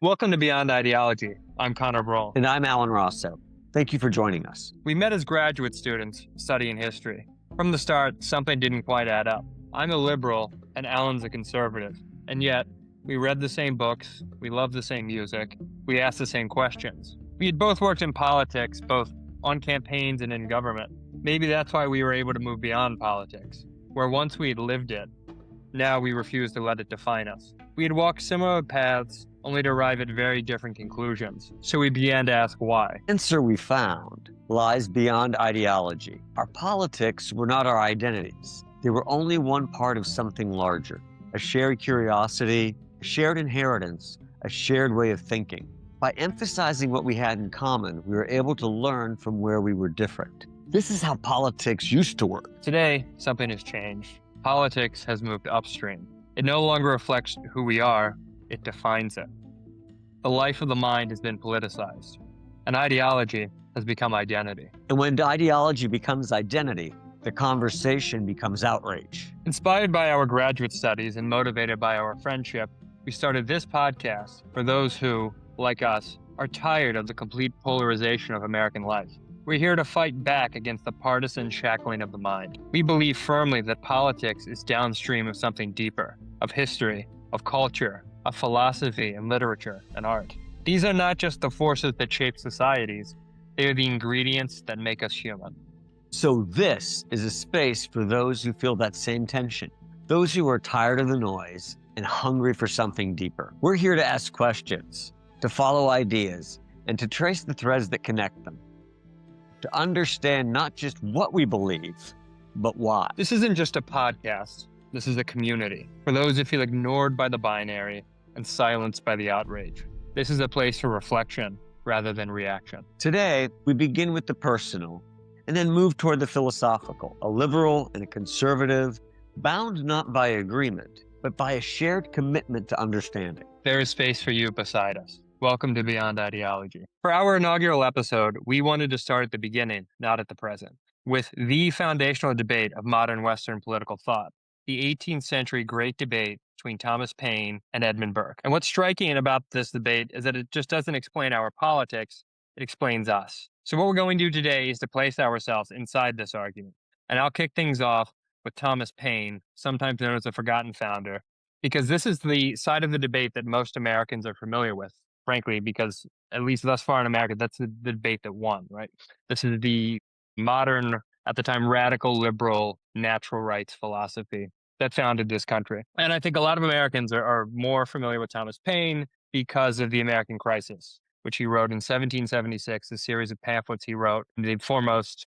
Welcome to Beyond Ideology. I'm Conor Broll. And I'm Rosso. Thank you for joining us. We met as graduate students studying history. From the start, something didn't quite add up. I'm a liberal and Alan's a conservative. And yet, we read the same books, we loved the same music, we asked the same questions. We had both worked in politics, both on campaigns and in government. Maybe that's why we were able to move beyond politics, where once we had lived it, now we refused to let it define us. We had walked similar paths, only to arrive at very different conclusions. So we began to ask why. The answer we found lies beyond ideology. Our politics were not our identities. They were only one part of something larger, a shared curiosity, a shared inheritance, a shared way of thinking. By emphasizing what we had in common, we were able to learn from where we were different. This is how politics used to work. Today, something has changed. Politics has moved upstream. It no longer reflects who we are, it defines it. The life of the mind has been politicized, and ideology has become identity. And when ideology becomes identity, the conversation becomes outrage. Inspired by our graduate studies and motivated by our friendship, we started this podcast for those who, like us, are tired of the complete polarization of American life. We're here to fight back against the partisan shackling of the mind. We believe firmly that politics is downstream of something deeper, of history, of culture, of philosophy and literature and art. These are not just the forces that shape societies, they are the ingredients that make us human. So this is a space for those who feel that same tension, those who are tired of the noise and hungry for something deeper. We're here to ask questions, to follow ideas, and to trace the threads that connect them, to understand not just what we believe, but why. This isn't just a podcast, this is a community. For those who feel ignored by the binary and silenced by the outrage. This is a place for reflection rather than reaction. Today, we begin with the personal and then move toward the philosophical, a liberal and a conservative, bound not by agreement, but by a shared commitment to understanding. There is space for you beside us. Welcome to Beyond Ideology. For our inaugural episode, we wanted to start at the beginning, not at the present, with the foundational debate of modern Western political thought, the 18th century great debate between Thomas Paine and Edmund Burke. And what's striking about this debate is that it just doesn't explain our politics, it explains us. So what we're going to do today is to place ourselves inside this argument. And I'll kick things off with Thomas Paine, sometimes known as the forgotten founder, because this is the side of the debate that most Americans are familiar with, frankly, because at least thus far in America, that's the debate that won, right? This is the modern, at the time, radical liberal natural rights philosophy that founded this country. And I think a lot of Americans are more familiar with Thomas Paine because of the American Crisis, which he wrote in 1776, a series of pamphlets he wrote, the foremost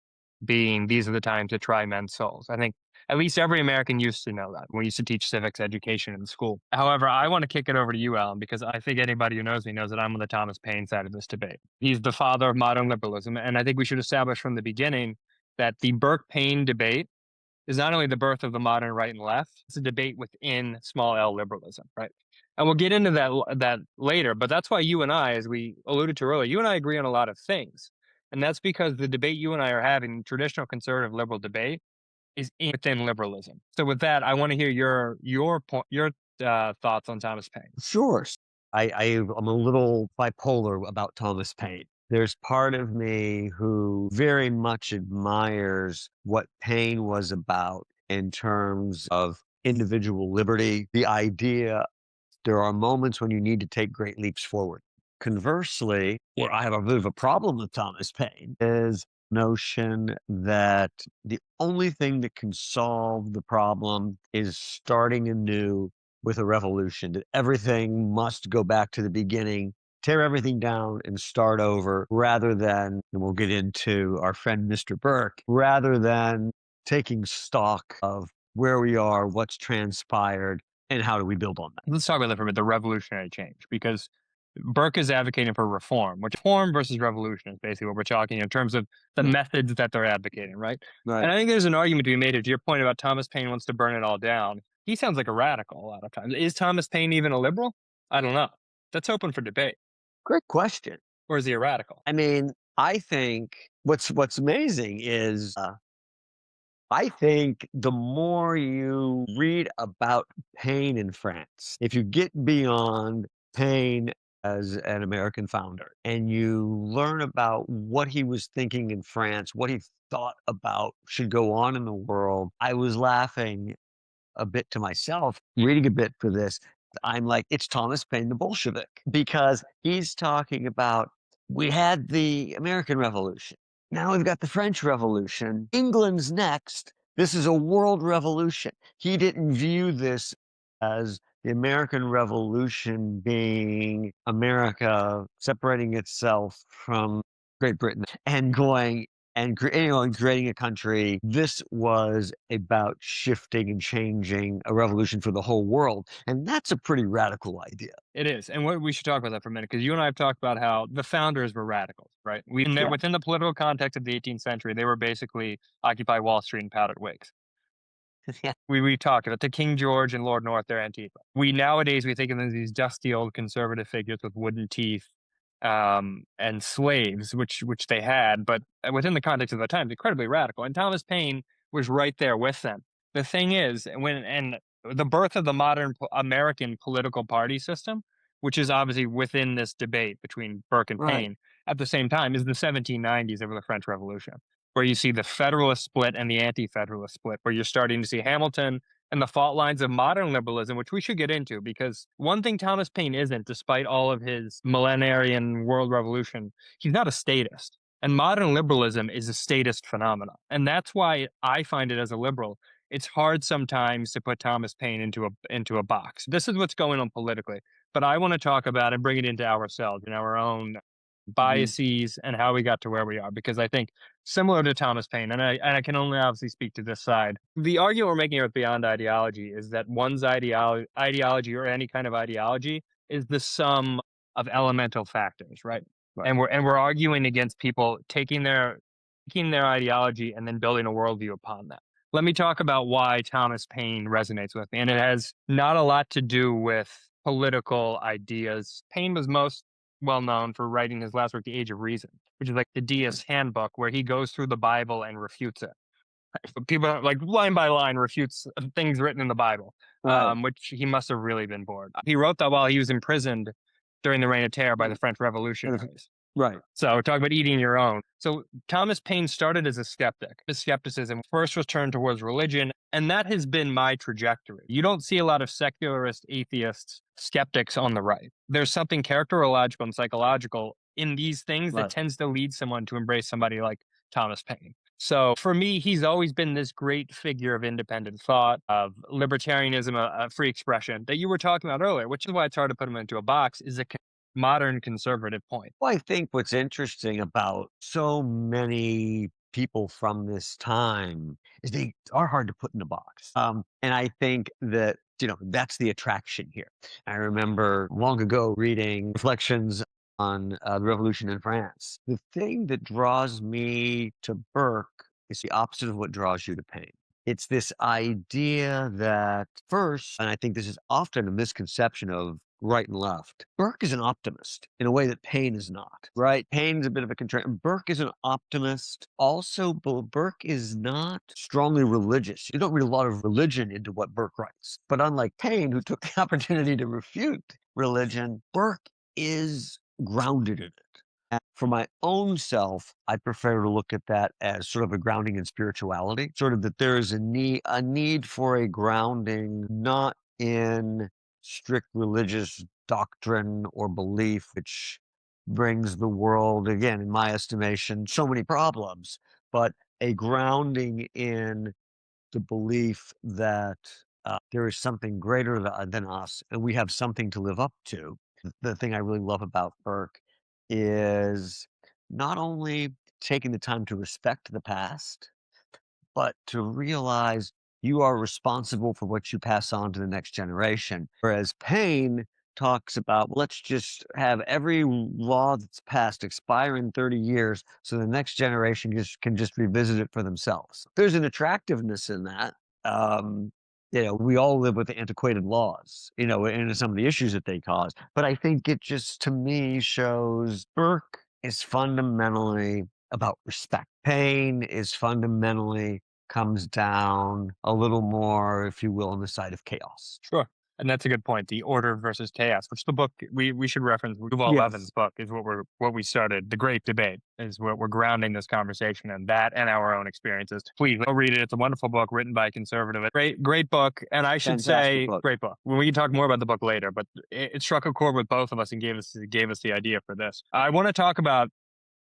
being These Are the Times to Try Men's Souls. I think at least every American used to know that. We used to teach civics education in school. However, I want to kick it over to you, Alan, because I think anybody who knows me knows that I'm on the Thomas Paine side of this debate. He's the father of modern liberalism, and I think we should establish from the beginning that the Burke-Paine debate is not only the birth of the modern right and left, it's a debate within small L liberalism, right? And we'll get into that later, but that's why you and I, as we alluded to earlier, you and I agree on a lot of things. And that's because the debate you and I are having, traditional conservative liberal debate, is within liberalism. So with that, I want to hear your thoughts on Thomas Paine. Sure. I'm a little bipolar about Thomas Paine. There's part of me who very much admires what Paine was about in terms of individual liberty, the idea there are moments when you need to take great leaps forward. Conversely, where I have a bit of a problem with Thomas Paine is notion that the only thing that can solve the problem is starting anew with a revolution, that everything must go back to the beginning, tear everything down and start over, rather than, and we'll get into our friend Mr. Burke, rather than taking stock of where we are, what's transpired, and how do we build on that. Let's talk about that for a bit, the revolutionary change, because Burke is advocating for reform, which reform versus revolution is basically what we're talking in terms of the methods that they're advocating, right? And I think there's an argument to be made to your point about Thomas Paine wants to burn it all down. He sounds like a radical a lot of times. Is Thomas Paine even a liberal? I don't know. That's open for debate. Great question. Or is he a radical? I mean, I think what's amazing is I think the more you read about Paine in France, if you get beyond Paine as an American founder, and you learn about what he was thinking in France, what he thought about should go on in the world. I was laughing a bit to myself, reading a bit for this. I'm like, it's Thomas Paine, the Bolshevik, because he's talking about we had the American Revolution. Now we've got the French Revolution. England's next. This is a world revolution. He didn't view this as the American Revolution being America separating itself from Great Britain and going and creating a country. This was about shifting and changing a revolution for the whole world, and that's a pretty radical idea. It is, and we should talk about that for a minute because you and I have talked about how the founders were radicals, right? Yeah. Within the political context of the 18th century, they were basically Occupy Wall Street and powdered wigs. Yeah. We talked about to King George and Lord North, they're Antifa. We nowadays we think of them as these dusty old conservative figures with wooden teeth, and slaves, which they had, but within the context of the times, incredibly radical. And Thomas Paine was right there with them. The thing is, the birth of the modern American political party system, which is obviously within this debate between Burke and Right. Paine, at the same time, is the 1790s over the French Revolution, where you see the Federalist split and the Anti-Federalist split, where you're starting to see Hamilton and the fault lines of modern liberalism, which we should get into, because one thing Thomas Paine isn't, despite all of his millenarian world revolution, he's not a statist. And modern liberalism is a statist phenomenon. And that's why I find it as a liberal, it's hard sometimes to put Thomas Paine into a box. This is what's going on politically. But I want to talk about and bring it into ourselves and our own Mhm. biases and how we got to where we are. Because I think similar to Thomas Paine, and I can only obviously speak to this side. The argument we're making here with Beyond Ideology is that one's ideology or any kind of ideology is the sum of elemental factors, right? Right. And we're arguing against people taking their ideology and then building a worldview upon that. Let me talk about why Thomas Paine resonates with me, and it has not a lot to do with political ideas. Paine was most well known for writing his last work, The Age of Reason, which is like the deist handbook where he goes through the Bible and refutes it. But people like line by line refutes things written in the Bible, Right. which he must have really been bored. He wrote that while he was imprisoned during the Reign of Terror by the French revolutionaries. Right. So talk about eating your own. So Thomas Paine started as a skeptic. His skepticism first was turned towards religion, and that has been my trajectory. You don't see a lot of secularist atheists, skeptics on the right. There's something characterological and psychological in these things that Right. tends to lead someone to embrace somebody like Thomas Paine. So for me, he's always been this great figure of independent thought, of libertarianism, a free expression that you were talking about earlier, which is why it's hard to put him into a box, is a modern conservative point. Well, I think what's interesting about so many people from this time is they are hard to put in a box. And I think that, that's the attraction here. I remember long ago reading reflections on the revolution in France. The thing that draws me to Burke is the opposite of what draws you to Paine. It's this idea that first, and I think this is often a misconception of right and left. Burke is an optimist in a way that Paine is not, right? Paine's a bit of a contrarian. Burke is an optimist. Also, Burke is not strongly religious. You don't read a lot of religion into what Burke writes. But unlike Paine, who took the opportunity to refute religion, Burke is grounded in it. And for my own self, I prefer to look at that as sort of a grounding in spirituality, sort of that there is a need for a grounding, not in strict religious doctrine or belief, which brings the world, again, in my estimation, so many problems, but a grounding in the belief that there is something greater than us and we have something to live up to. The thing I really love about Burke is not only taking the time to respect the past, but to realize you are responsible for what you pass on to the next generation. Whereas Paine talks about, well, let's just have every law that's passed expire in 30 years so the next generation can just revisit it for themselves. There's an attractiveness in that. Um, we all live with antiquated laws, and some of the issues that they cause. But I think it just, to me, shows Burke is fundamentally about respect. Paine is fundamentally comes down a little more, if you will, on the side of chaos. Sure. And that's a good point. The order versus chaos, which the book we should reference Yuval Levin's Yes, book is what we started. The Great Debate is what we're grounding this conversation in, that and our own experiences. Please go read it. It's a wonderful book written by a conservative. Great book. And I should fantastic say book. great book. We can talk more about the book later, but it struck a chord with both of us and gave us the idea for this. I want to talk about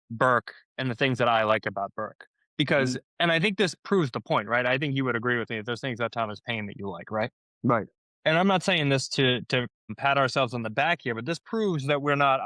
Burke and the things that I like about Burke. Because, Mhm. and I think this proves the point, right? I think you would agree with me if there's things about Thomas Paine that you like, right? Right. And I'm not saying this to pat ourselves on the back here, but this proves that we're not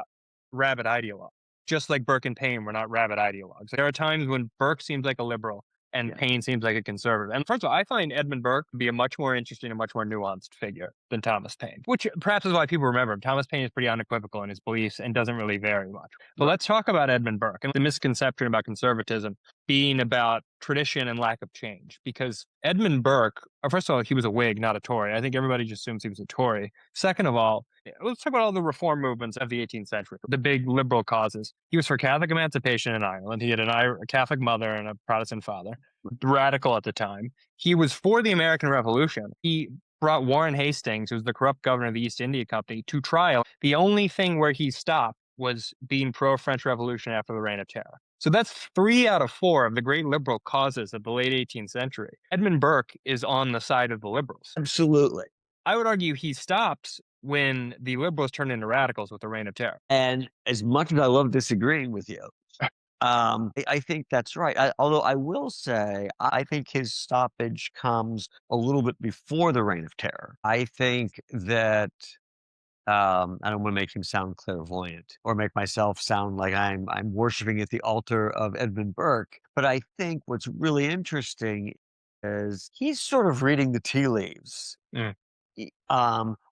rabid ideologues. Just like Burke and Paine, we're not rabid ideologues. There are times when Burke seems like a liberal and Yeah. Paine seems like a conservative. And first of all, I find Edmund Burke to be a much more interesting and much more nuanced figure than Thomas Paine, which perhaps is why people remember him. Thomas Paine is pretty unequivocal in his beliefs and doesn't really vary much. But Right. let's talk about Edmund Burke and the misconception about conservatism being about tradition and lack of change. Because Edmund Burke, first of all, he was a Whig, not a Tory. I think everybody just assumes he was a Tory. Second of all, let's talk about all the reform movements of the 18th century, the big liberal causes. He was for Catholic emancipation in Ireland. He had a Catholic mother and a Protestant father, radical at the time. He was for the American Revolution. He brought Warren Hastings, who was the corrupt governor of the East India Company, to trial. The only thing where he stopped was being pro-French Revolution after the Reign of Terror. So that's 3 out of 4 of the great liberal causes of the late 18th century. Edmund Burke is on the side of the liberals. Absolutely. I would argue he stops when the liberals turn into radicals with the Reign of Terror. And as much as I love disagreeing with you, I think that's right. Although I will say, I think his stoppage comes a little bit before the Reign of Terror. I think that I don't want to make him sound clairvoyant or make myself sound like I'm worshiping at the altar of Edmund Burke. But I think what's really interesting is he's sort of reading the tea leaves Mm.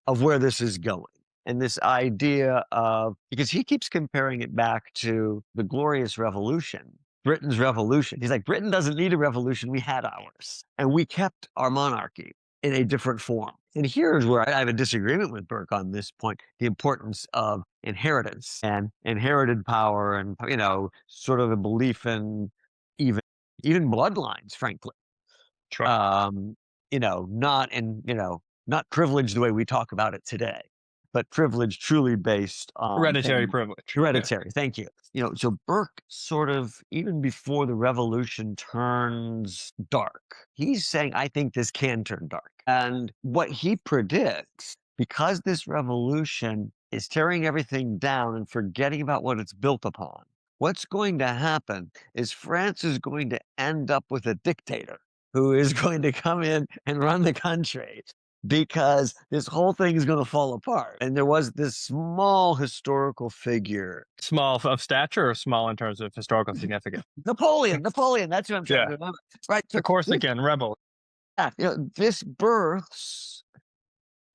of where this is going. And this idea of, because he keeps comparing it back to the Glorious Revolution, Britain's revolution. He's like, Britain doesn't need a revolution. We had ours. And we kept our monarchy in a different form. And here's where I have a disagreement with Burke on this point, the importance of inheritance and inherited power and, sort of a belief in even, even bloodlines, frankly. Sure. Um, not in, not privilege the way we talk about it today, but privilege truly based on Hereditary family. privilege. Yeah. Hereditary. Thank you. So Burke sort of, even before the revolution turns dark, he's saying, I think this can turn dark. And what he predicts, because this revolution is tearing everything down and forgetting about what it's built upon, what's going to happen is France is going to end up with a dictator who is going to come in and run the country because this whole thing is going to fall apart. And there was this small historical figure, Small of stature or small in terms of historical significance? Napoleon. That's what I'm trying Yeah. to remember. Right. The So Corsican rebel. this births.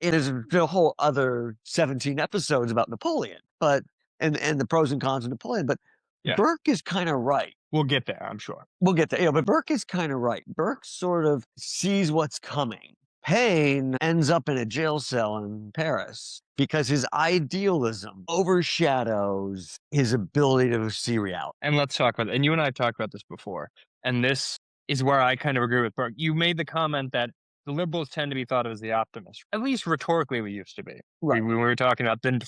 There's a whole other 17 episodes about Napoleon, but and the pros and cons of Napoleon. But Yeah. Burke is kind of right. We'll get there, I'm sure. We'll get there. But Burke is kind of right. Burke sort of sees what's coming. Paine ends up in a jail cell in Paris because his idealism overshadows his ability to see reality. And let's talk about it. And you and I have talked about this before. And this is where I kind of agree with Burke. You made the comment that the liberals tend to be thought of as the optimists. At least rhetorically, we used to be. Right. We were talking about the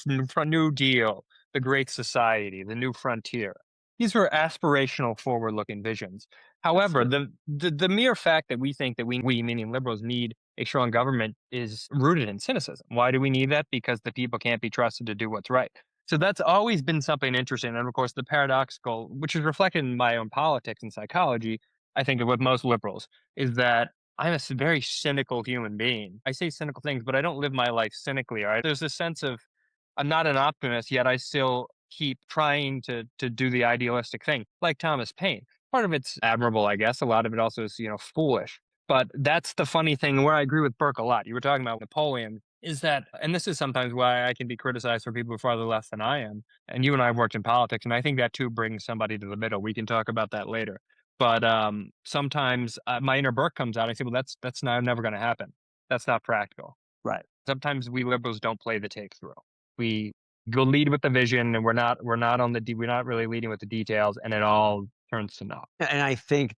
New Deal, the Great Society, the New Frontier. These were aspirational, forward-looking visions. However, the mere fact that we think that we, meaning liberals, need a strong government is rooted in cynicism. Why do we need that? Because the people can't be trusted to do what's right. So that's always been something interesting. And of course, the paradoxical, which is reflected in my own politics and psychology, I think with most liberals, is that I'm a very cynical human being. I say cynical things, but I don't live my life cynically. Right? There's a sense of I'm not an optimist, yet I still keep trying to do the idealistic thing, like Thomas Paine. Part of it's admirable, I guess. A lot of it also is, foolish. But that's the funny thing where I agree with Burke a lot. You were talking about Napoleon, is that, and this is sometimes why I can be criticized for people farther left than I am. And you and I have worked in politics, and I think that too brings somebody to the middle. We can talk about that later. But sometimes my inner Burke comes out. I say, well, that's never going to happen. That's not practical. Right. Sometimes we liberals don't play the take through. We go lead with the vision, and we're not really leading with the details, and it all turns to naught. And I think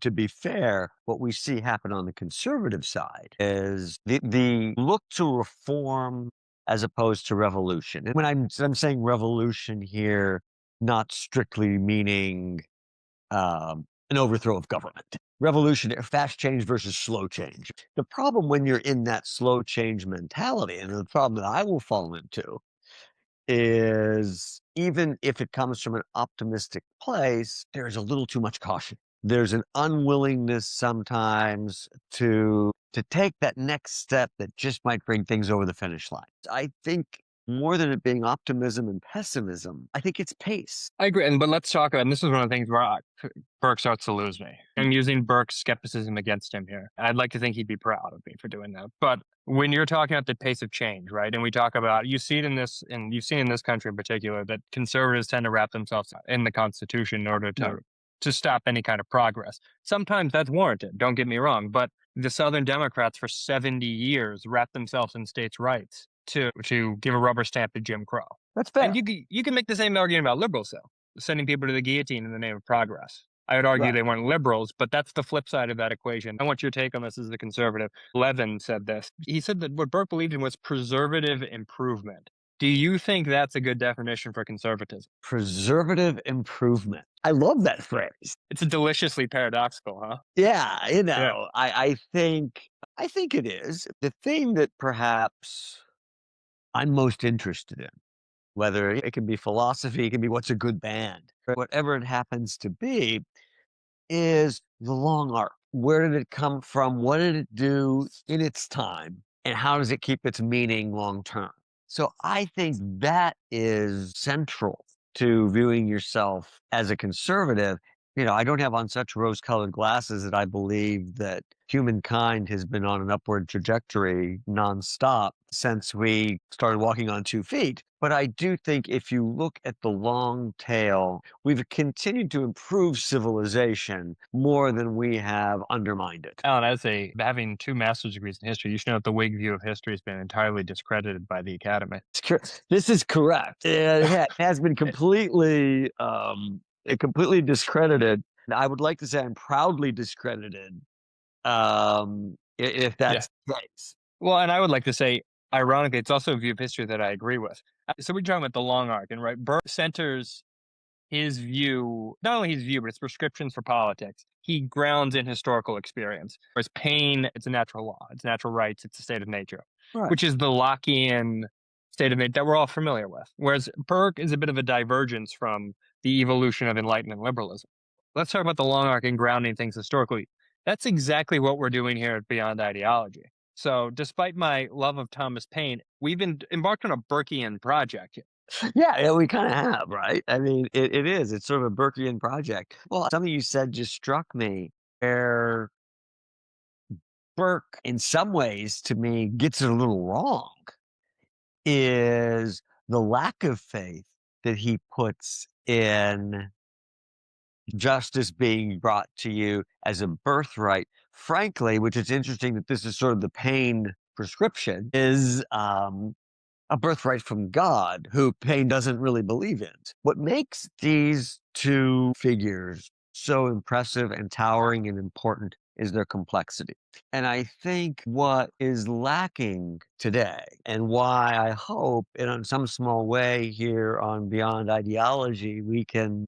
To be fair, what we see happen on the conservative side is the look to reform as opposed to revolution. And when I'm saying revolution here, not strictly meaning an overthrow of government. Revolution, fast change versus slow change. The problem when you're in that slow change mentality, and the problem that I will fall into, is even if it comes from an optimistic place, there's a little too much caution. There's an unwillingness sometimes to take that next step that just might bring things over the finish line. I think more than it being optimism and pessimism, I think it's pace. I agree. But let's talk about, and this is one of the things where Burke starts to lose me. I'm using Burke's skepticism against him here. I'd like to think he'd be proud of me for doing that. But when you're talking about the pace of change, right? And we talk about, you see it in this, and you've seen in this country in particular, that conservatives tend to wrap themselves in the Constitution in order to stop any kind of progress. Sometimes that's warranted, don't get me wrong, but the Southern Democrats for 70 years wrapped themselves in states' rights to give a rubber stamp to Jim Crow. That's fair. And you can make the same argument about liberals, though, sending people to the guillotine in the name of progress. I would argue they weren't liberals, but that's the flip side of that equation. I want your take on this as a conservative. Levin said this. He said that what Burke believed in was preservative improvement. Do you think that's a good definition for conservatism? Preservative improvement. I love that phrase. It's deliciously paradoxical, huh? Yeah, I think it is. The thing that perhaps I'm most interested in, whether it can be philosophy, it can be what's a good band, whatever it happens to be, is the long arc. Where did it come from? What did it do in its time? And how does it keep its meaning long term? So I think that is central to viewing yourself as a conservative. I don't have on such rose-colored glasses that I believe that humankind has been on an upward trajectory nonstop since we started walking on 2 feet. But I do think if you look at the long tail, we've continued to improve civilization more than we have undermined it. Alan, having 2 master's degrees in history, you should know that the Whig view of history has been entirely discredited by the Academy. This is correct. It has been completely discredited. I would like to say I'm proudly discredited, if that's the case. Well, and I would like to say, ironically, it's also a view of history that I agree with. So we're talking about the long arc, and right, Burke centers his view, not only his view, but his prescriptions for politics, he grounds in historical experience. Whereas Paine, it's a natural law, it's natural rights, it's a state of nature, which is the Lockean state of nature that we're all familiar with. Whereas Burke is a bit of a divergence from the evolution of Enlightenment liberalism. Let's talk about the long arc and grounding things historically. That's exactly what we're doing here at Beyond Ideology. So despite my love of Thomas Paine, we've been embarked on a Burkean project here. Yeah, we kind of have, right? I mean, it is. It's sort of a Burkean project. Well, something you said just struck me where Burke, in some ways, to me, gets it a little wrong, is the lack of faith that he puts in justice being brought to you as a birthright. Frankly, which is interesting that this is sort of the Paine prescription, is a birthright from God, who Paine doesn't really believe in. What makes these 2 figures so impressive and towering and important is their complexity. And I think what is lacking today, and why I hope in some small way here on Beyond Ideology, we can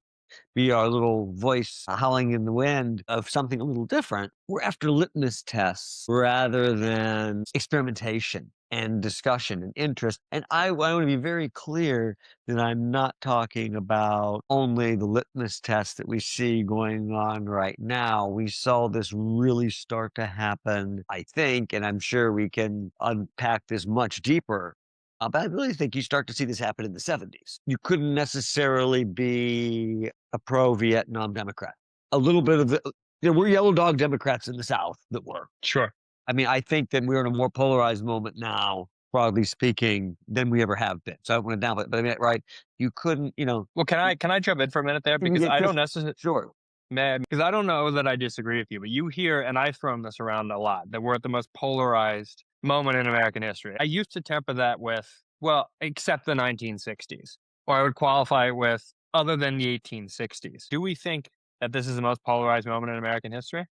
be our little voice howling in the wind of something a little different. We're after litmus tests rather than experimentation and discussion and interest. And I want to be very clear that I'm not talking about only the litmus test that we see going on right now. We saw this really start to happen, I think, and I'm sure we can unpack this much deeper. But I really think you start to see this happen in the 70s. You couldn't necessarily be a pro-Vietnam Democrat. A little bit of we're yellow dog Democrats in the South that were. Sure. I mean, I think that we're in a more polarized moment now, broadly speaking, than we ever have been. So I don't want to downplay it, but I mean, right? You couldn't, Well, can I jump in for a minute there? Because I don't necessarily. Sure. Man, because I don't know that I disagree with you, but you hear, and I've thrown this around a lot, that we're at the most polarized moment in American history. I used to temper that with, well, except the 1960s, or I would qualify it with, other than the 1860s. Do we think that this is the most polarized moment in American history?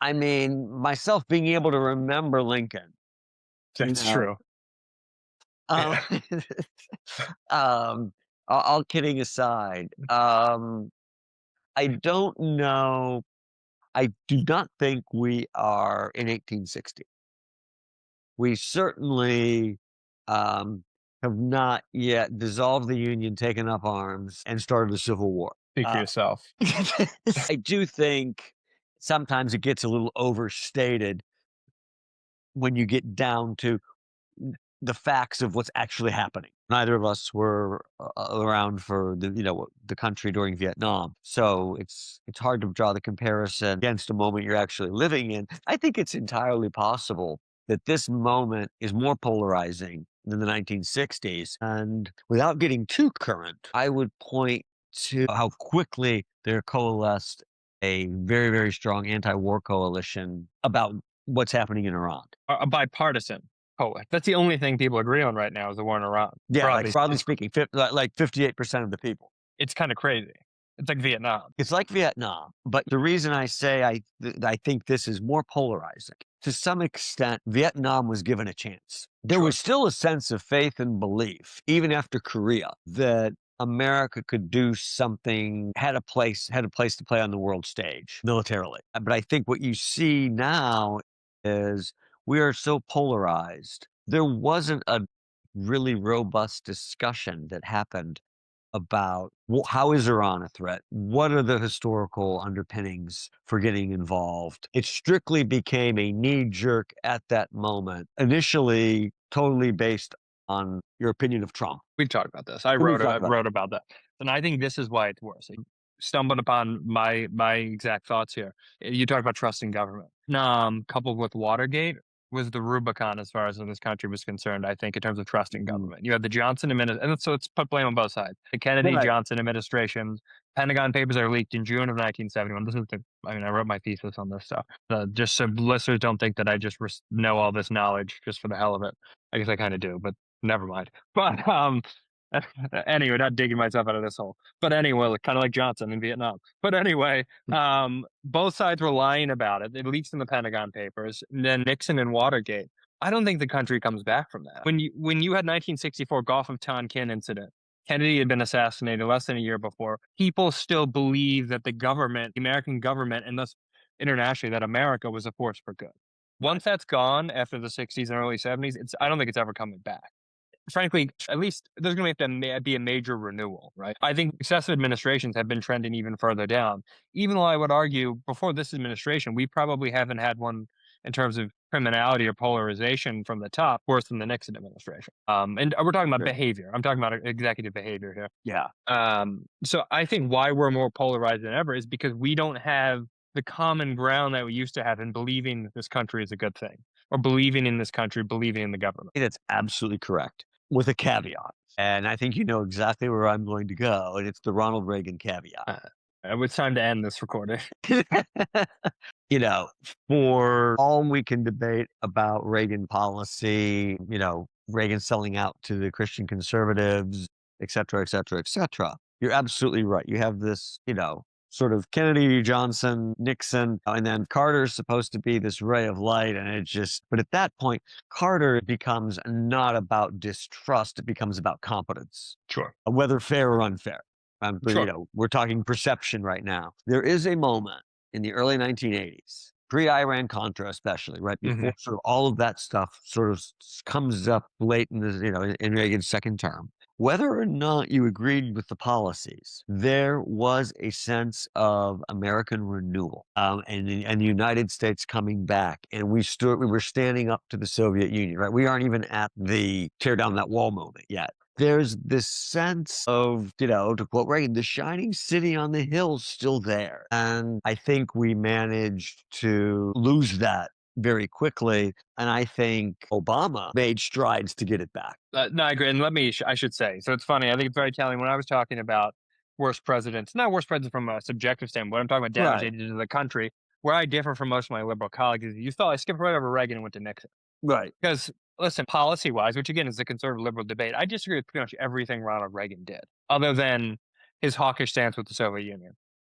I mean, myself being able to remember Lincoln, you That's know, true. um, Yeah. um, all kidding aside, I don't know. I do not think we are in 1860. We certainly have not yet dissolved the Union, taken up arms, and started a civil war. Speak for Uh, yourself. I do think sometimes it gets a little overstated when you get down to the facts of what's actually happening. Neither of us were around for the country during Vietnam, so it's hard to draw the comparison against a moment you're actually living in. I think it's entirely possible that this moment is more polarizing than the 1960s, and without getting too current, I would point to how quickly there coalesced a very, very strong anti-war coalition about what's happening in Iran. A bipartisan. Oh, that's the only thing people agree on right now is the war in Iran. Yeah, like, Broadly broadly speaking, speaking, like 58% of the people. it's kind of crazy. It's like Vietnam. It's like Vietnam, but the reason I say I think this is more polarizing, to some extent, Vietnam was given a chance. There Sure. was still a sense of faith and belief, even after Korea, that America could do something, had a place to play on the world stage militarily. But I think what you see now is we are so polarized. There wasn't a really robust discussion that happened about how is Iran a threat? What are the historical underpinnings for getting involved? It strictly became a knee jerk at that moment, initially totally based on your opinion of Trump. We've talked about this. I And we've wrote talked I about wrote about that, and I think this is why it's worse. Stumbled upon my exact thoughts here. You talk about trusting government. Coupled with Watergate was the Rubicon as far as this country was concerned. I think in terms of trusting Mhm. government, you had the Johnson administration, and so it's put blame on both sides. The Kennedy Right. Johnson administration, Pentagon Papers are leaked in June of 1971. This is the, I mean, I wrote my thesis on this stuff. Just so listeners don't think that I just know all this knowledge just for the hell of it. I guess I kind of do, but never mind. But anyway, not digging myself out of this hole. But anyway, kind of like Johnson in Vietnam. But anyway, both sides were lying about it. It leaks in the Pentagon Papers. And then Nixon and Watergate. I don't think the country comes back from that. When you had 1964 Gulf of Tonkin incident, Kennedy had been assassinated less than a year before. People still believe that the government, the American government, and thus internationally, that America was a force for good. Right. Once that's gone after the 60s and early 70s, I don't think it's ever coming back. Frankly, at least there's going to have to be a major renewal, right? I think successive administrations have been trending even further down. Even though I would argue before this administration, we probably haven't had one in terms of criminality or polarization from the top worse than the Nixon administration. And we're talking about Sure. behavior. I'm talking about executive behavior here. Yeah. So I think why we're more polarized than ever is because we don't have the common ground that we used to have in believing that this country is a good thing or believing in this country, believing in the government. That's absolutely correct, with a caveat. And I think you know exactly where I'm going to go, and it's the Ronald Reagan caveat. Uh, it's time to end this recording. you know, for all we can debate about Reagan policy, Reagan selling out to the Christian conservatives, et cetera, et cetera, et cetera. You're absolutely right. You have this, sort of Kennedy, Johnson, Nixon, and then Carter's supposed to be this ray of light. And but at that point, Carter becomes not about distrust, it becomes about competence, Sure. whether fair or unfair. But, Sure. we're talking perception right now. There is a moment in the early 1980s, pre-Iran Contra, especially, right before sort of all of that stuff sort of comes up late in the, in Reagan's second term. Whether or not you agreed with the policies, there was a sense of American renewal, and the United States coming back, and we were standing up to the Soviet Union, right? We aren't even at the tear down that wall moment yet. There's this sense of, to quote Reagan, the shining city on the hill's still there. And I think we managed to lose that very quickly. And I think Obama made strides to get it back. No, I agree. And I should say, so it's funny. I think it's very telling when I was talking about worst presidents, not worst presidents from a subjective standpoint, I'm talking about damage they Right. did to the country. Where I differ from most of my liberal colleagues is you thought I skipped right over Reagan and went to Nixon. Right. Because, listen, policy wise, which again is a conservative liberal debate, I disagree with pretty much everything Ronald Reagan did, other than his hawkish stance with the Soviet Union,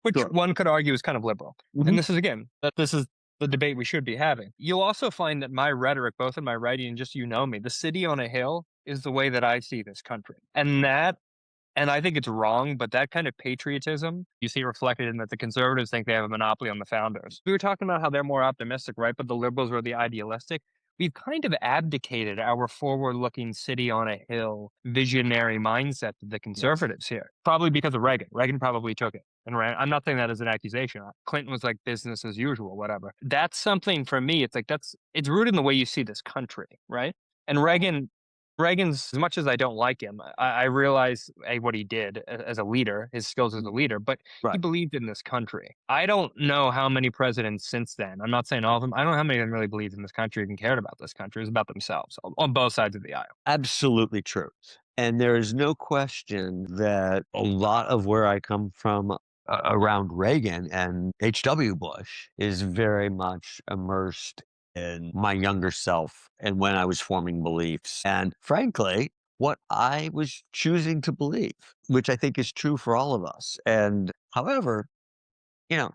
which Sure. one could argue is kind of liberal. And Mhm. this is, again, that this is the debate we should be having. You'll also find that my rhetoric, both in my writing and just me, the city on a hill is the way that I see this country. And I think it's wrong, but that kind of patriotism you see reflected in that the conservatives think they have a monopoly on the founders. We were talking about how they're more optimistic, right? But the liberals are the idealistic. We've kind of abdicated our forward looking city on a hill visionary mindset to the Yes. conservatives here, probably because of Reagan. Reagan probably took it. And I'm not saying that as an accusation. Clinton was like business as usual, whatever. That's something for me. It's like it's rooted in the way you see this country, right? And Reagan's, as much as I don't like him, I realize what he did as a leader, his skills as a leader, but he Right. believed in this country. I don't know how many presidents since then. I'm not saying all of them. I don't know how many of them really believed in this country, even cared about this country. It was about themselves on both sides of the aisle. Absolutely true. And there is no question that a lot of where I come from around Reagan and H.W. Bush is very much immersed in my younger self and when I was forming beliefs. And frankly, what I was choosing to believe, which I think is true for all of us. And however, you know,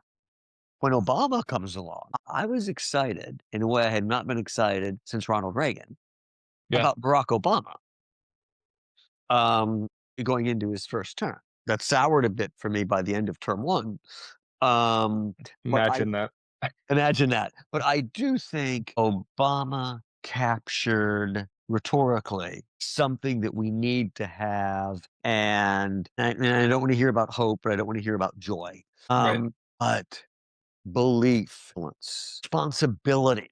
when Obama comes along, I was excited in a way I had not been excited since Ronald Reagan Yeah, about Barack Obama um, going into his first term. That soured a bit for me by the end of term one. Um, but I imagine that. imagine that. But I do think Obama captured rhetorically something that we need to have. And I don't want to hear about hope, but I don't want to hear about joy. Right. But belief, responsibility,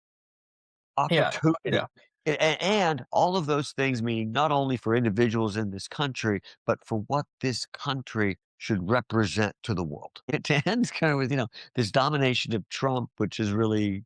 Yeah. opportunity. Yeah. And all of those things meaning not only for individuals in this country, but for what this country should represent to the world. It ends kind of with, this domination of Trump, which has really,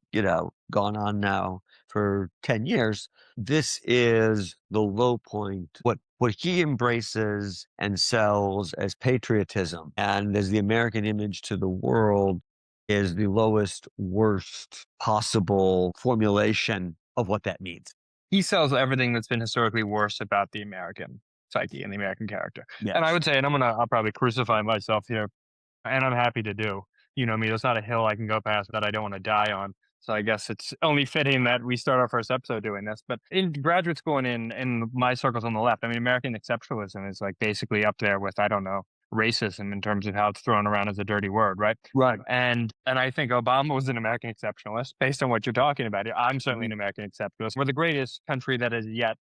gone on now for 10 years. This is the low point. What he embraces and sells as patriotism and as the American image to the world is the lowest, worst possible formulation of what that means. He sells everything that's been historically worse about the American psyche and the American character. And I Yes. would say, and I'll probably crucify myself here, and I'm happy to do. You know me, there's not a hill I can go past that I don't want to die on. So I guess it's only fitting that we start our first episode doing this. But in graduate school and in my circles on the left, I mean, American exceptionalism is like basically up there with, I don't know, racism in terms of how it's thrown around as a dirty word, right? Right. And I think Obama was an American exceptionalist based on what you're talking about. I'm certainly Mhm. an American exceptionalist. We're the greatest country that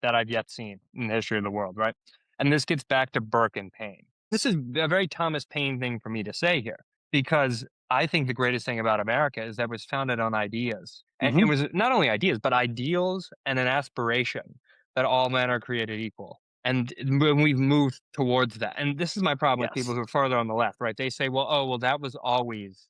I've yet seen in the history of the world, right? And this gets back to Burke and Paine. This is a very Thomas Paine thing for me to say here because I think the greatest thing about America is that it was founded on ideas. And it Mhm. was not only ideas, but ideals and an aspiration that all men are created equal. And when we've moved towards that, and this is my problem with people Yes. who are further on the left, right? They say, well, oh, well, that was always,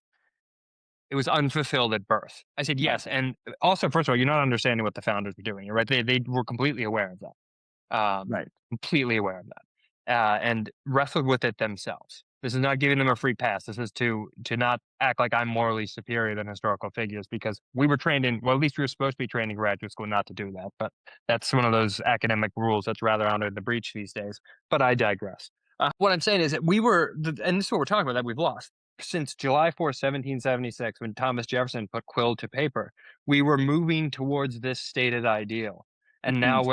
it was unfulfilled at birth. I said, Right. yes. And also, first of all, you're not understanding what the founders were doing, right? They were completely aware of that Right. completely aware of that, and wrestled with it themselves. This is not giving them a free pass. This is to not act like I'm morally superior than historical figures because we were trained in, well, at least we were supposed to be trained in graduate school not to do that. But that's one of those academic rules that's rather under the breach these days. But I digress. What I'm saying is that and this is what we're talking about, that we've lost. Since July 4th, 1776, when Thomas Jefferson put quill to paper, we were moving towards this stated ideal. And now Mhm.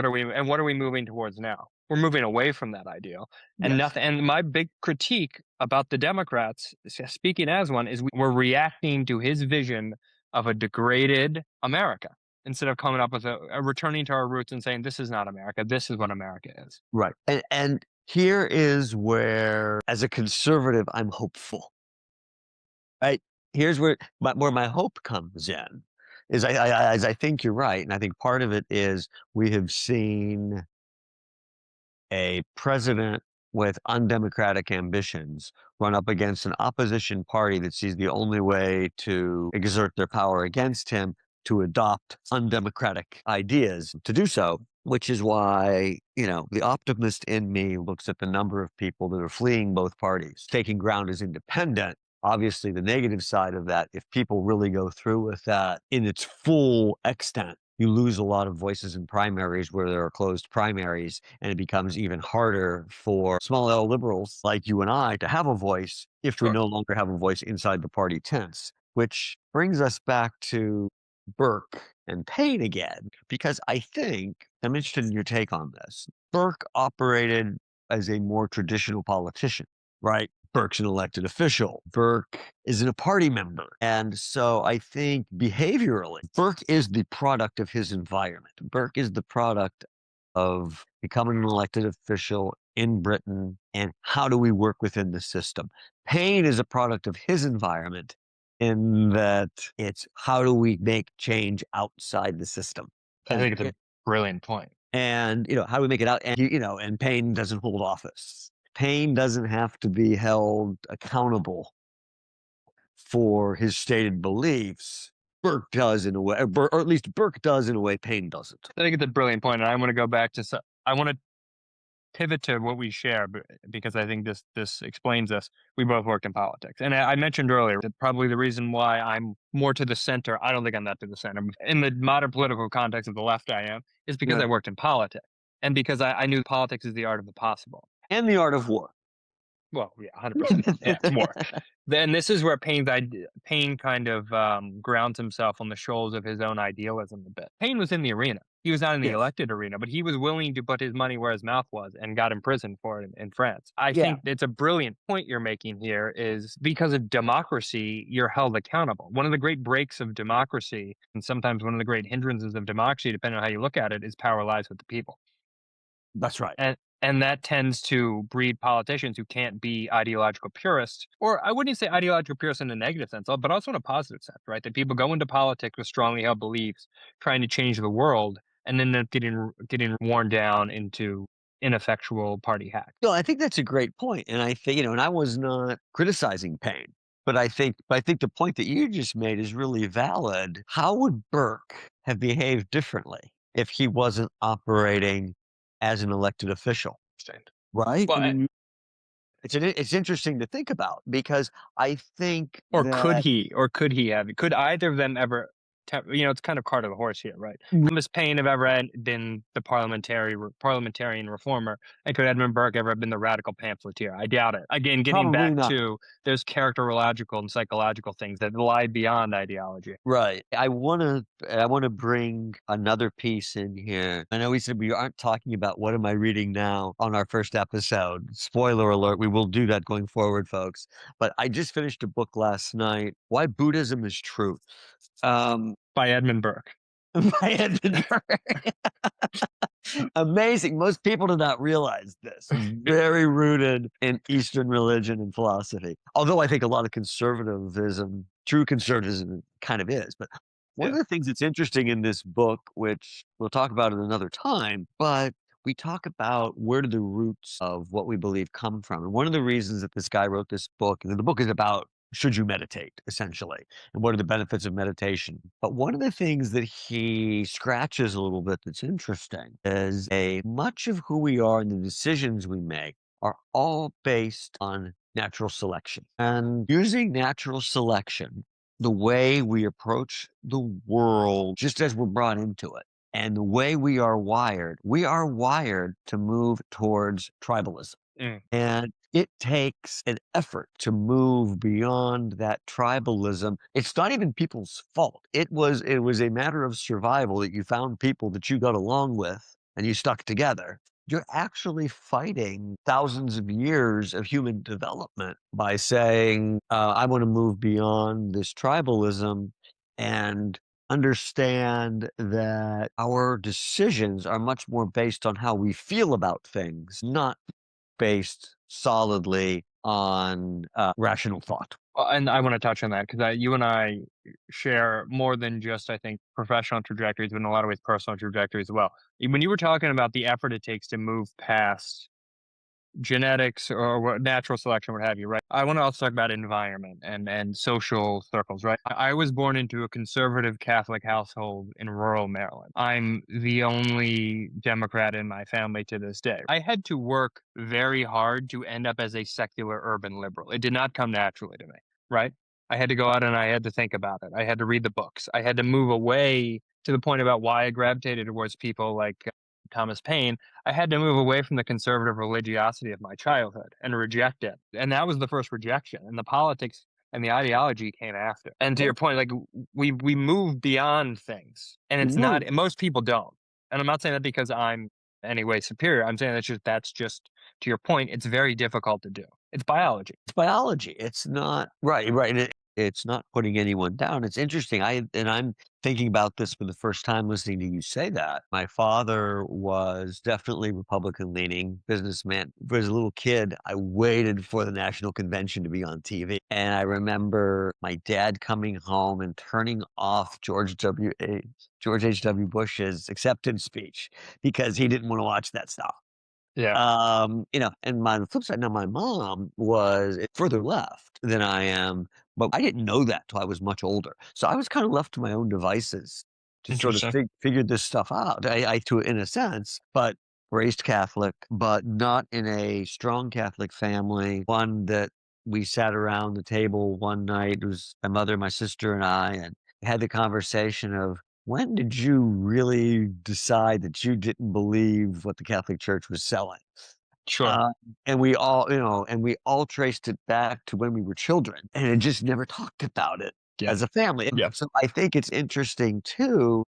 what are we moving towards now? We're moving away from that ideal. And Yes. nothing, and my big critique about the Democrats, speaking as one, is we're reacting to his vision of a degraded America instead of coming up with a returning to our roots and saying this is not America, this is what America is. Right. And here is where, as a conservative, I'm hopeful. Right. Here's where my hope comes in. Is as I think you're right, and I think part of it is we have seen a president with undemocratic ambitions run up against an opposition party that sees the only way to exert their power against him to adopt undemocratic ideas to do so, which is why, the optimist in me looks at the number of people that are fleeing both parties, taking ground as independent. Obviously, the negative side of that, if people really go through with that in its full extent, you lose a lot of voices in primaries where there are closed primaries, and it becomes even harder for small L liberals like you and I to have a voice if we Sure. no longer have a voice inside the party tents. Which brings us back to Burke and Paine again, because I think I'm interested in your take on this. Burke operated as a more traditional politician, right? Burke's an elected official. Burke isn't a party member. And so I think behaviorally, Burke is the product of his environment. Burke is the product of becoming an elected official in Britain and how do we work within the system. Paine is a product of his environment in that it's how do we make change outside the system. I Because think it's a brilliant point. and how do we make it out? And and Paine doesn't hold office. Paine doesn't have to be held accountable for his stated beliefs. Burke does in a way, or at least Burke does in a way Paine doesn't. I think it's a brilliant point, and I want to go back to I want to pivot to what we share because I think this explains us. We both worked in politics, and I mentioned earlier that probably the reason why I'm more to the center. I don't think I'm that to the center in the modern political context of the left. I am is because Yeah. I worked in politics, and because I knew politics is the art of the possible. And the art of war. Well, yeah, 100%. Yeah, war. Then this is where Paine kind of grounds himself on the shoals of his own idealism a bit. Paine was in the arena. He was not in the Yes. elected arena, but he was willing to put his money where his mouth was and got imprisoned for it in France. I Yeah. think it's a brilliant point you're making here is because of democracy, you're held accountable. One of the great breaks of democracy, and sometimes one of the great hindrances of democracy, depending on how you look at it, is power lies with the people. That's right. And that tends to breed politicians who can't be ideological purists, or I wouldn't say ideological purists in a negative sense, but also in a positive sense, right? That people go into politics with strongly held beliefs, trying to change the world, and then end up getting worn down into ineffectual party hacks. No, I think that's a great point, and I think and I was not criticizing Paine, but I think the point that you just made is really valid. How would Burke have behaved differently if he wasn't operating as an elected official? Interesting. Right? I Well, mean, it's interesting to think about because I think or could that he? Or could he have? Could either of them ever? It's kind of cart of the horse here, right? Thomas Paine have ever been the parliamentarian reformer, and could Edmund Burke ever have been the radical pamphleteer? I doubt it. Again, getting probably back not. to there's characterological and psychological things that lie beyond ideology. Right. I wanna bring another piece in here. I know we said we aren't talking about what am I reading now on our first episode. Spoiler alert, we will do that going forward, folks. But I just finished a book last night, Why Buddhism is True. Um, By Edmund Burke. by Edmund Burke. Amazing. Most people do not realize this. Very rooted in Eastern religion and philosophy. Although I think a lot of conservatism, true conservatism kind of is. But one of Yeah. the things that's interesting in this book, which we'll talk about at another time, but we talk about where do the roots of what we believe come from. And one of the reasons that this guy wrote this book, and the book is about should you meditate, essentially, and what are the benefits of meditation. But one of the things that he scratches a little bit that's interesting is a much of who we are and the decisions we make are all based on natural selection. And using natural selection, the way we approach the world, just as we're brought into it, and the way we are wired to move towards tribalism. Mm. And it takes an effort to move beyond that tribalism. It's not even people's fault. It was a matter of survival that you found people that you got along with and you stuck together. You're actually fighting thousands of years of human development by saying, I want to move beyond this tribalism and understand that our decisions are much more based on how we feel about things, not based solidly on rational thought. And I want to touch on that because you and I share more than just, I think, professional trajectories, but in a lot of ways, personal trajectories as well. When you were talking about the effort it takes to move past genetics or natural selection, what have you, right? I want to also talk about environment and social circles, right? I was born into a conservative Catholic household in rural Maryland. I'm the only Democrat in my family to this day. I had to work very hard to end up as a secular urban liberal. It did not come naturally to me, right? I had to go out and I had to think about it. I had to read the books. I had to move away to the point about why I gravitated towards people like Thomas Paine, I had to move away from the conservative religiosity of my childhood and reject it. And that was the first rejection. And the politics and the ideology came after. And to Well, your point, like we move beyond things, and it's not. right. And most people don't. And I'm not saying that because I'm any way superior. I'm saying that's just to your point. It's very difficult to do. It's biology. It's biology. It's not right, right. And it's not putting anyone down. It's interesting. I'm thinking about this for the first time listening to you say that. My father was definitely Republican leaning businessman. As a little kid, I waited for the national convention to be on TV. And I remember my dad coming home and turning off George H.W. Bush's acceptance speech because he didn't want to watch that stuff. Yeah, And my on the flip side, now my mom was further left than I am, but I didn't know that till I was much older. So I was kind of left to my own devices to sort of interesting. figure this stuff out. To in a sense, but raised Catholic, but not in a strong Catholic family. One that we sat around the table one night. It was my mother, my sister, and I, and had the conversation of when did you really decide that you didn't believe what the Catholic Church was selling? Sure. Uh, and we all traced it back to when we were children and had just never talked about it Yeah. as a family. And Yeah. so I think it's interesting too.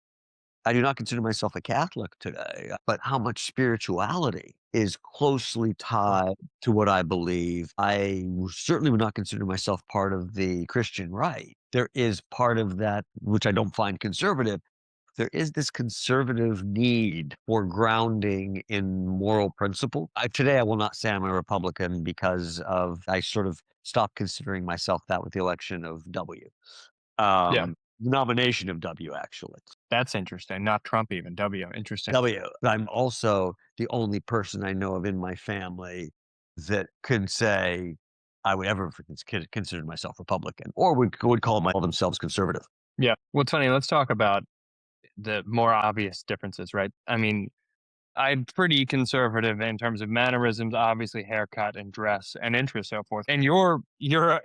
I do not consider myself a Catholic today, but how much spirituality is closely tied to what I believe. Certainly would not consider myself part of the Christian right. There is part of that which I don't find conservative. There is this conservative need for grounding in moral principle. Today, I will not say I'm a Republican because I sort of stopped considering myself that with the election of W. Yeah. Nomination of W, actually. That's interesting. Not Trump even. W. Interesting. W. I'm also the only person I know of in my family that can say I would ever consider myself Republican or would call themselves conservative. Yeah. Well, it's funny. Let's talk about the more obvious differences, right? I mean, I'm pretty conservative in terms of mannerisms, obviously haircut and dress and interest, so forth. And you're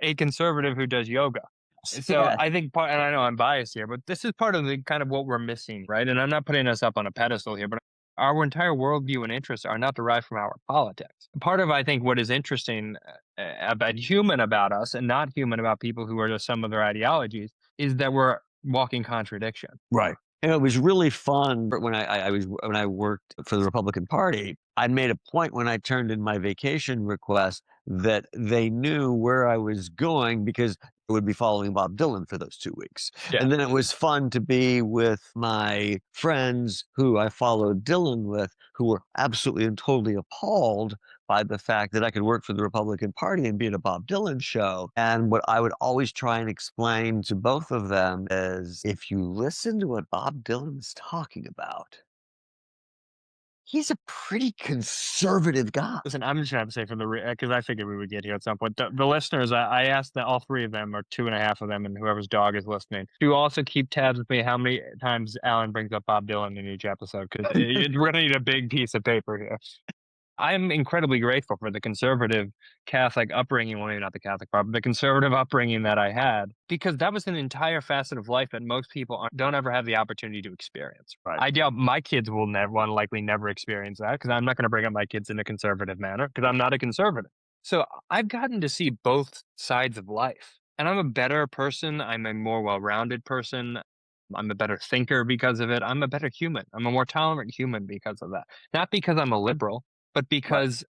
a conservative who does yoga. So Yeah, I think part, and I know I'm biased here, but this is part of the kind of what we're missing, right? And I'm not putting us up on a pedestal here, but our entire worldview and interests are not derived from our politics. Part of, I think, what is interesting about human about us and not human about people who are just some of their ideologies is that we're walking contradiction. right. And it was really fun when I worked for the Republican Party. I made a point when I turned in my vacation request that they knew where I was going because I would be following Bob Dylan for those 2 weeks. Yeah. And then it was fun to be with my friends who I followed Dylan with, who were absolutely and totally appalled by the fact that I could work for the Republican Party and be at a Bob Dylan show. And what I would always try and explain to both of them is if you listen to what Bob Dylan is talking about, he's a pretty conservative guy. Listen, I'm just gonna have to say for the because I figured we would get here at some point. The listeners, I asked that all three of them, or two and a half of them, and whoever's dog is listening, to also keep tabs with me how many times Alan brings up Bob Dylan in each episode because we're gonna need a big piece of paper here. I'm incredibly grateful for the conservative Catholic upbringing, well, maybe not the Catholic part, but the conservative upbringing that I had, because that was an entire facet of life that most people don't ever have the opportunity to experience. Right. I doubt my kids will never, one likely never experience that because I'm not going to bring up my kids in a conservative manner because I'm not a conservative. So I've gotten to see both sides of life, and I'm a better person. I'm a more well-rounded person. I'm a better thinker because of it. I'm a better human. I'm a more tolerant human because of that. Not because I'm a liberal, but Right. because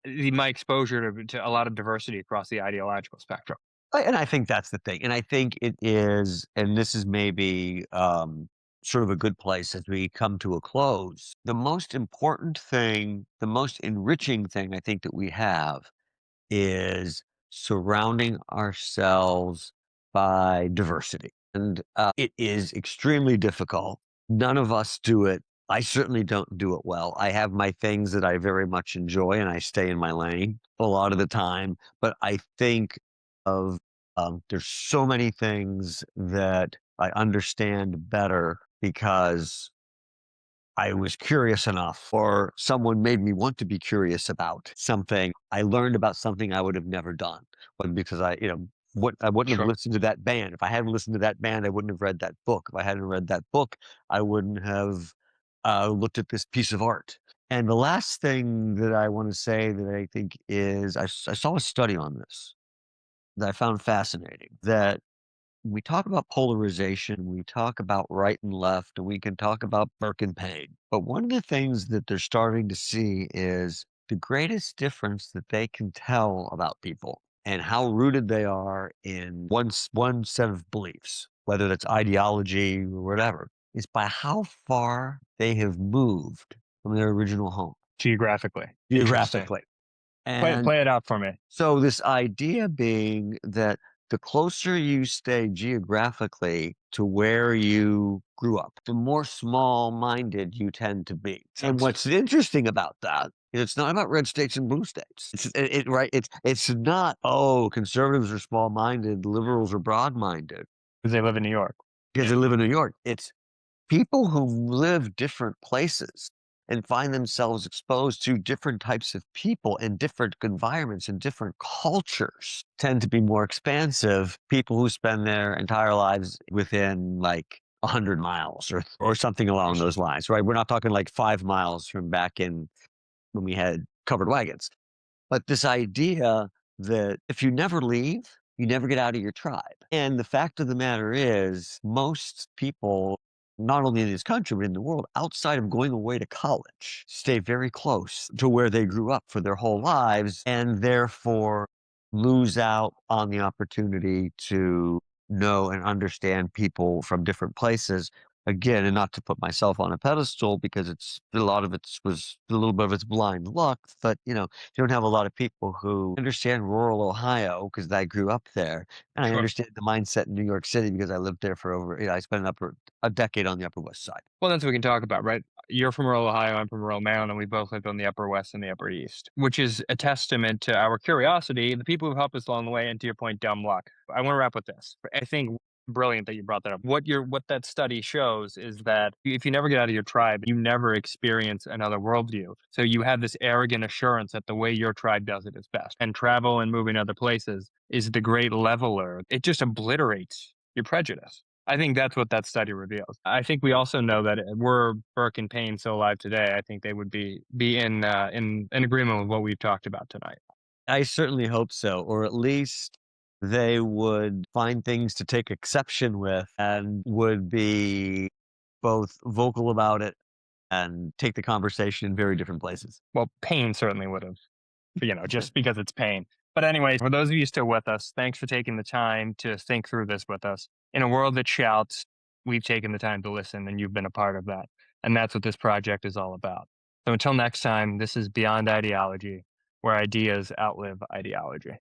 my exposure to a lot of diversity across the ideological spectrum. And I think that's the thing. And I think it is, and this is maybe sort of a good place as we come to a close. The most important thing, the most enriching thing I think that we have is surrounding ourselves by diversity. And it is extremely difficult. None of us do it. I certainly don't do it well. I have my things that I very much enjoy and I stay in my lane a lot of the time. But I think of there's so many things that I understand better because I was curious enough, or someone made me want to be curious about something. I learned about something I would have never done, but because I wouldn't have Sure. listened to that band. If I hadn't listened to that band, I wouldn't have read that book. If I hadn't read that book, I wouldn't have looked at this piece of art. And the last thing that I want to say that I think is I saw a study on this that I found fascinating. That we talk about polarization, we talk about right and left, and we can talk about Burke and Paine. But one of the things that they're starting to see is the greatest difference that they can tell about people and how rooted they are in one set of beliefs, whether that's ideology or whatever, is by how far they have moved from their original home Geographically. Interesting. geographically. Play And play it out for me. so this idea being that the closer you stay geographically to where you grew up, the more small-minded you tend to be. And Sounds what's interesting about that is it's not about red states and blue states. Right. It's not, oh, conservatives are small-minded, liberals are broad-minded because they live in New York. because Yeah. they live in New York. It's people who live different places and find themselves exposed to different types of people in different environments and different cultures tend to be more expansive. People who spend their entire lives within like 100 miles or something along those lines, right? We're not talking like 5 miles from back in when we had covered wagons. But this idea that if you never leave, you never get out of your tribe. And the fact of the matter is, most people, not only in this country, but in the world, outside of going away to college, stay very close to where they grew up for their whole lives and therefore lose out on the opportunity to know and understand people from different places again, and not to put myself on a pedestal because it's a lot of it was a little bit of it's blind luck, but you don't have a lot of people who understand rural Ohio because I grew up there, and I Sure. understand the mindset in New York City because I lived there for over, I spent a decade on the Upper West Side. Well, that's what we can talk about, right? You're from rural Ohio, I'm from rural Maryland, and we both lived on the Upper West and the Upper East, which is a testament to our curiosity, the people who've helped us along the way, and to your point, dumb luck. I want to wrap with this. I think brilliant that you brought that up. What that study shows is that if you never get out of your tribe, you never experience another worldview. So you have this arrogant assurance that the way your tribe does it is best. And travel and moving other places is the great leveler. It just obliterates your prejudice. I think that's what that study reveals. I think we also know that were Burke and Paine still alive today, I think they would be in agreement with what we've talked about tonight. I certainly hope so, or at least they would find things to take exception with and would be both vocal about it and take the conversation in very different places. Well, Paine certainly would have, just because it's Paine. But anyways, for those of you still with us, thanks for taking the time to think through this with us. In a world that shouts, we've taken the time to listen, and you've been a part of that. And that's what this project is all about. So until next time, this is Beyond Ideology, where ideas outlive ideology.